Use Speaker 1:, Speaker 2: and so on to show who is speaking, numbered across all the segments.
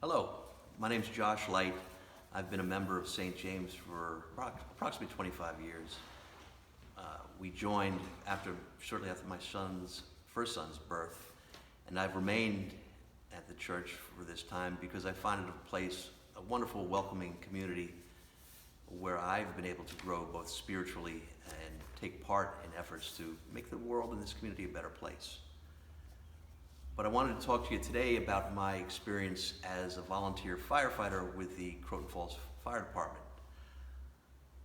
Speaker 1: Hello, my name's Josh Leicht. I've been a member of St. James for approximately 25 years. We joined shortly after my first son's birth, and I've remained at the church for this time because I find it a wonderful, welcoming community where I've been able to grow both spiritually and take part in efforts to make the world and this community a better place. But I wanted to talk to you today about my experience as a volunteer firefighter with the Croton Falls Fire Department.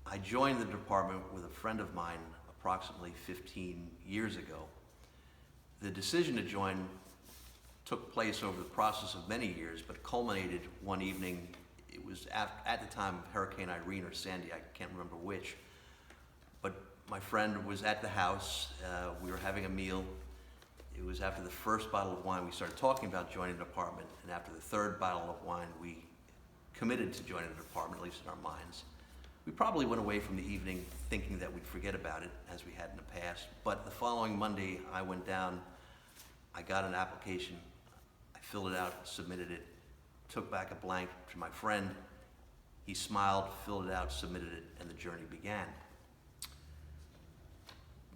Speaker 1: I joined the department with a friend of mine approximately 15 years ago. The decision to join took place over the process of many years, but culminated one evening. It was at the time of Hurricane Irene or Sandy, I can't remember which. But my friend was at the house, we were having a meal. It was after the first bottle of wine we started talking about joining the department, and after the third bottle of wine we committed to joining the department, at least in our minds. We probably went away from the evening thinking that we'd forget about it as we had in the past, but the following Monday I went down, I got an application, I filled it out, submitted it, took back a blank to my friend. He smiled, filled it out, submitted it, and the journey began.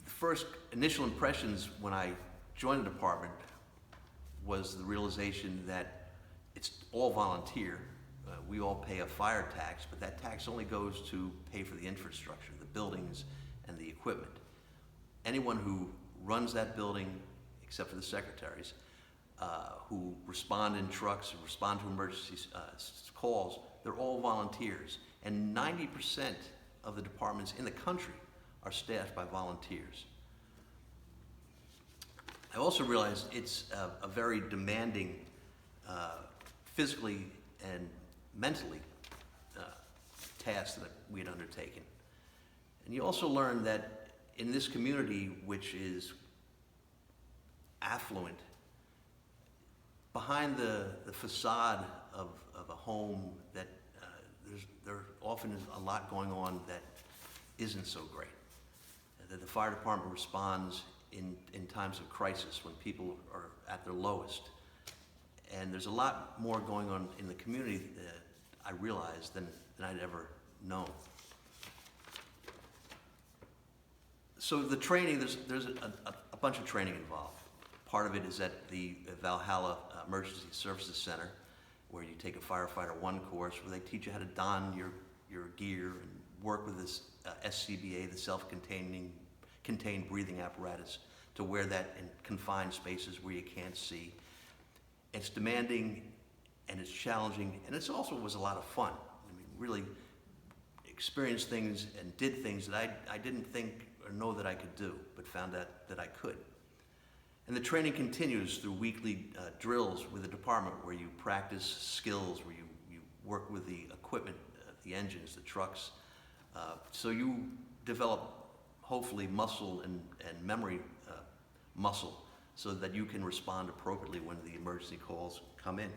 Speaker 1: The first initial impressions when I joined the department was the realization that it's all volunteer. We all pay a fire tax, but that tax only goes to pay for the infrastructure, the buildings and the equipment. Anyone who runs that building, except for the secretaries, who respond in trucks, who respond to emergency calls, they're all volunteers. And 90% of the departments in the country are staffed by volunteers. I also realized it's a very demanding, physically and mentally, task that we had undertaken. And you also learn that in this community, which is affluent, behind the facade of a home, that there often is a lot going on that isn't so great. That the fire department responds in times of crisis when people are at their lowest. And there's a lot more going on in the community that I realized than I'd ever known. So the training, there's a bunch of training involved. Part of it is at the Valhalla Emergency Services Center, where you take a Firefighter 1 course where they teach you how to don your gear and work with this SCBA, the contained breathing apparatus, to wear that in confined spaces where you can't see. It's demanding and it's challenging, and it also was a lot of fun. I mean, really experienced things and did things that I didn't think or know that I could do, but found out that I could. And the training continues through weekly drills with the department where you practice skills, where you work with the equipment, the engines, the trucks. So you develop, hopefully, muscle and memory muscle so that you can respond appropriately when the emergency calls come in.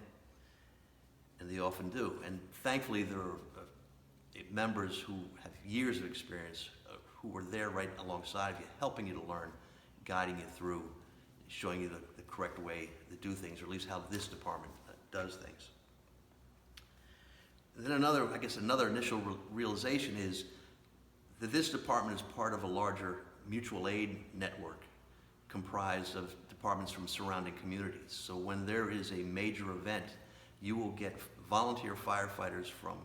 Speaker 1: And they often do. And thankfully, there are members who have years of experience who are there right alongside of you, helping you to learn, guiding you through, showing you the correct way to do things, or at least how this department does things. And then another initial realization is that this department is part of a larger mutual aid network comprised of departments from surrounding communities. So when there is a major event, you will get volunteer firefighters from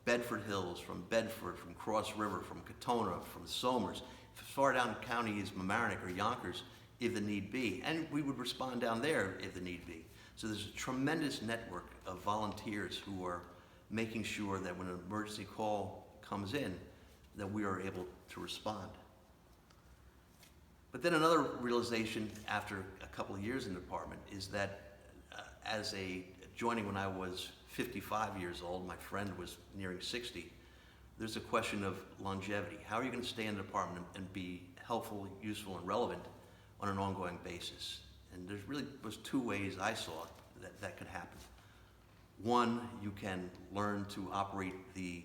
Speaker 1: Bedford Hills, from Bedford, from Cross River, from Katona, from Somers, as far down the county as Mamaroneck or Yonkers, if the need be. And we would respond down there if the need be. So there's a tremendous network of volunteers who are making sure that when an emergency call comes in, that we are able to respond. But then another realization after a couple of years in the department is that joining when I was 55 years old, my friend was nearing 60, there's a question of longevity. How are you going to stay in the department and be helpful, useful, and relevant on an ongoing basis? And there really was two ways I saw that could happen. One, you can learn to operate the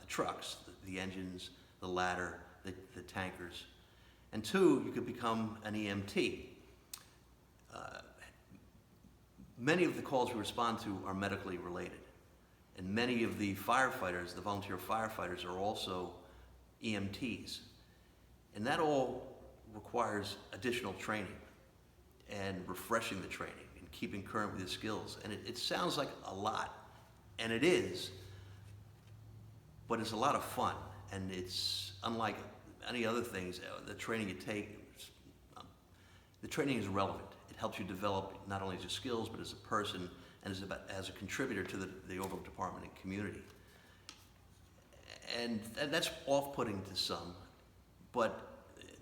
Speaker 1: trucks, the engines, the ladder, the tankers. And two, you could become an EMT. Many of the calls we respond to are medically related. And many of the firefighters, the volunteer firefighters, are also EMTs. And that all requires additional training and refreshing the training and keeping current with the skills. And it sounds like a lot, and it is, but it's a lot of fun. And it's unlike any other things, the training you take, the training is relevant. It helps you develop not only as your skills, but as a person and as a contributor to the overall department and community. And that's off-putting to some, but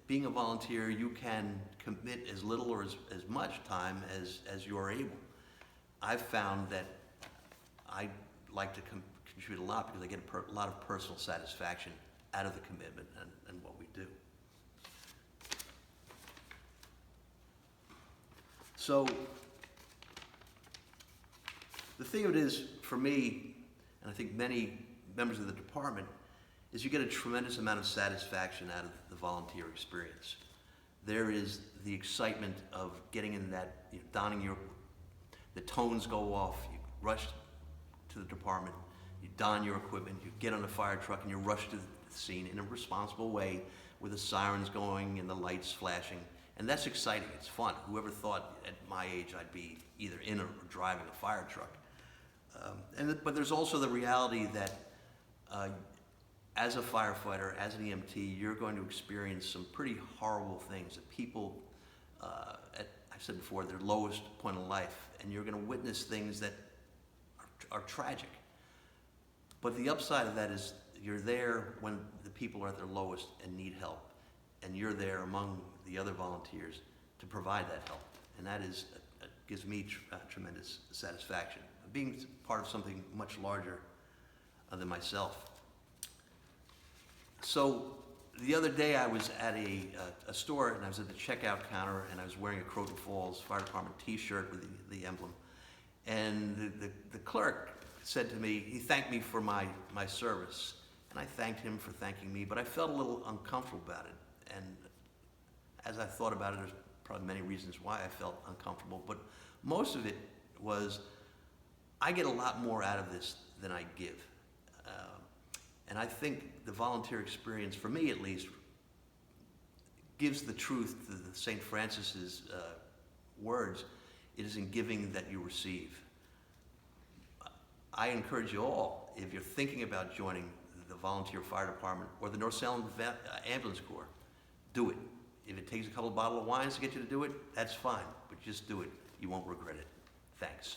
Speaker 1: being a volunteer, you can commit as little or as much time as you're able. I've found that I like to contribute a lot because I get a lot of personal satisfaction out of the commitment and what we do. So the thing of it is, for me, and I think many members of the department, is you get a tremendous amount of satisfaction out of the volunteer experience. There is the excitement of getting in that, donning the tones go off, you rush to the department, you don your equipment, you get on a fire truck and you rush to the scene in a responsible way with the sirens going and the lights flashing. And that's exciting, it's fun. Whoever thought at my age I'd be either in or driving a fire truck. But there's also the reality that as a firefighter, as an EMT, you're going to experience some pretty horrible things that people, I've said before, their lowest point of life, and you're going to witness things that are tragic. But the upside of that is you're there when the people are at their lowest and need help, and you're there among the other volunteers to provide that help, and that gives me tremendous satisfaction. Being part of something much larger than myself. So the other day I was at a store and I was at the checkout counter and I was wearing a Croton Falls Fire Department t-shirt with the emblem. And the clerk said to me, he thanked me for my service. And I thanked him for thanking me, but I felt a little uncomfortable about it. And as I thought about it, there's probably many reasons why I felt uncomfortable, but most of it was, I get a lot more out of this than I give. And I think the volunteer experience, for me at least, gives the truth to the St. Francis's words, it is in giving that you receive. I encourage you all, if you're thinking about joining the volunteer fire department or the North Salem Ambulance Corps, do it. If it takes a couple of bottles of wines to get you to do it, that's fine, but just do it. You won't regret it. Thanks.